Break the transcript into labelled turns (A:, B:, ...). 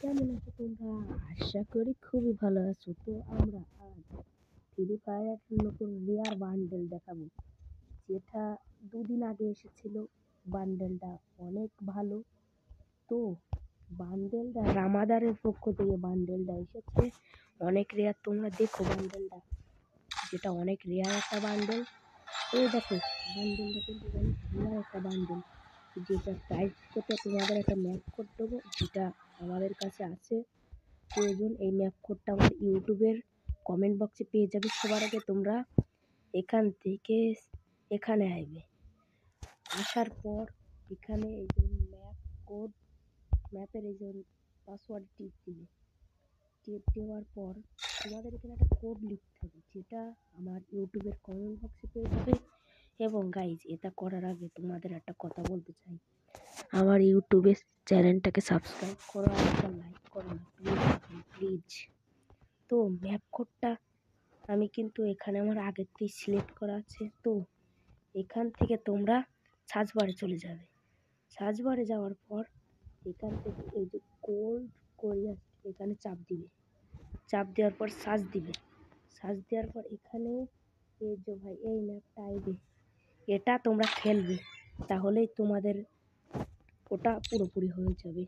A: কেমন আছো তোমরা? আশা করি খুবই ভালো আছো। তো আমরা আজ ফ্রি ফায়ার নতুন রেয়ার বান্ডেল দেখাবো, যেটা দুদিন আগে এসেছিল। বান্ডেলটা অনেক ভালো। তো বান্ডেলটা রামাদারের পক্ষ থেকে বান্ডেলটা এসেছে অনেক রেয়ার। তোমরা দেখো বান্ডেলটা, যেটা অনেক রেয়ার একটা বান্ডেল। তো দেখো বান্ডেলটা কিন্তু অনেক রেয়ার একটা বান্ডেল, যেটা প্রাইস করতে তোমাদের একটা ম্যাপ কোড দেবো, যেটা আমাদের কাছে আছে। প্রয়োজন এই ম্যাপ কোডটা আমার ইউটিউবের কমেন্ট বক্সে পেয়ে যাবে। সবার আগে তোমরা এখান থেকে এখানে আসবে, আসার পর এখানে এই যে ম্যাপ কোড, ম্যাপের এই যে পাসওয়ার্ড টিপ দিবে। টিপ দেওয়ার পর তোমাদের এখানে একটা কোড লিখতে হবে, যেটা আমার ইউটিউবের কমেন্ট বক্সে পেয়ে যাবে। এবং গাইজ, এটা করার আগে তোমাদের একটা কথা বলতে চাই, আমার ইউটিউবের চ্যানেলটাকে সাবস্ক্রাইব করো আর একটা লাইক করো না প্লিজ। তো ম্যাপ কোডটা আমি কিন্তু এখানে আমার আগের থেকে সিলেক্ট করা আছে। তো এখান থেকে তোমরা সার্চ বারে চলে যাবে। সার্চ বারে যাওয়ার পর এখান থেকে এই যে কোল্ড কোরিয়া এখানে চাপ দিবে। চাপ দেওয়ার পর সার্চ দিবে। সার্চ দেওয়ার পর এখানে এই যে ভাই এই ম্যাপটা আইবে, এটা তোমরা খেলবে, তাহলেই তোমাদের ওটা পুরোপুরি হয়ে যাবে।